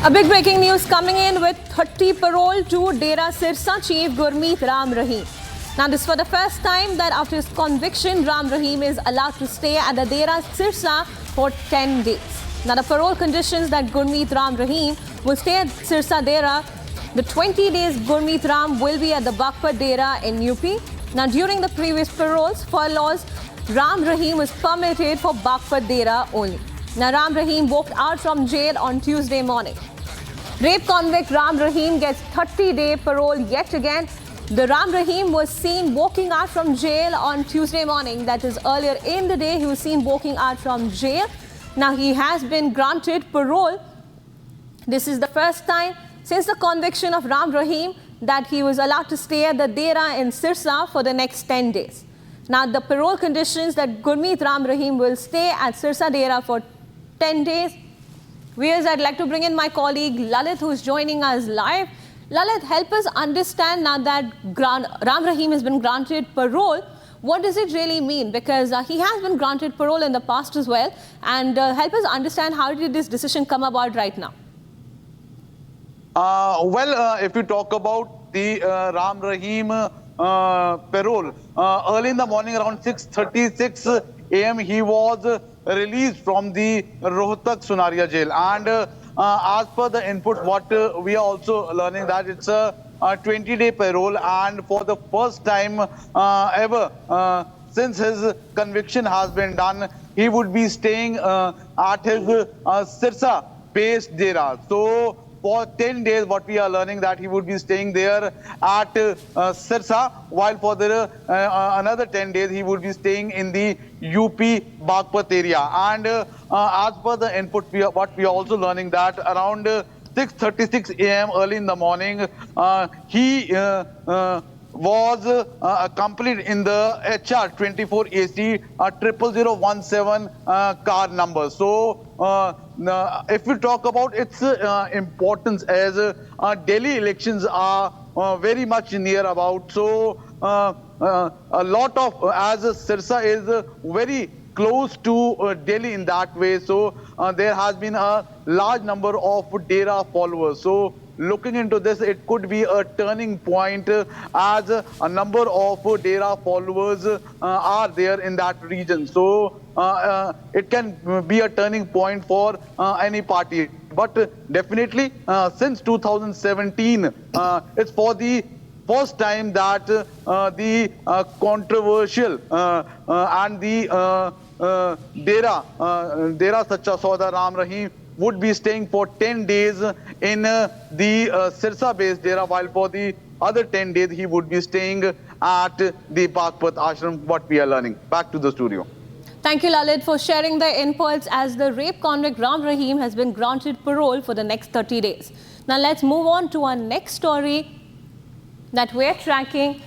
A big breaking news coming in with 30 parole to Dera Sirsa chief Gurmeet Ram Rahim. Now this is for the first time that after his conviction, Ram Rahim is allowed to stay at the Dera Sirsa for 10 days. Now the parole conditions that Gurmeet Ram Rahim will stay at Sirsa Dera. The 20 days Gurmeet Ram will be at the Baghpat Dera in UP. Now during the previous paroles for laws, Ram Rahim was permitted for Baghpat Dera only. Now Ram Rahim walked out from jail on Tuesday morning. Rape convict Ram Rahim gets 30-day parole yet again. The Ram Rahim was seen walking out from jail on Tuesday morning. That is, earlier in the day, he was seen walking out from jail. Now he has been granted parole. This is the first time since the conviction of Ram Rahim that he was allowed to stay at the Dera in Sirsa for the next 10 days. Now the parole conditions that Gurmeet Ram Rahim will stay at Sirsa Dera for 10 days. Viewers, I'd like to bring in my colleague Lalit, who's joining us live. Lalit, help us understand now that Ram Rahim has been granted parole. What does it really mean? Because he has been granted parole in the past as well. And help us understand, how did this decision come about right now? If you talk about the Ram Rahim parole, early in the morning around 6:36 a.m. he was released from the Rohtak Sunaria jail, and as per the input what we are also learning that it's a 20-day parole, and for the first time ever since his conviction has been done, he would be staying at his Sirsa based Dera. So for 10 days, what we are learning that he would be staying there at Sirsa, while for the another 10 days, he would be staying in the UP Baghpat area. And as per the input, what we are also learning that around 6:36 a.m. early in the morning, he was accompanied in the HR 24 AC 00017 car number. So if we talk about its importance, as Delhi elections are very much near about, so a lot of, as Sirsa is very close to Delhi in that way, so there has been a large number of Dera followers. So looking into this, it could be a turning point as a number of Dera followers are there in that region. So it can be a turning point for any party. But definitely since 2017, it's for the first time that the controversial and the Dera Sacha Sauda Ram Rahim would be staying for 10 days in the Sirsa based Dera, while for the other 10 days he would be staying at the Baghpat Ashram, what we are learning. Back to the studio. Thank you, Lalit, for sharing the inputs, as the rape convict Ram Rahim has been granted parole for the next 30 days. Now let's move on to our next story that we're tracking.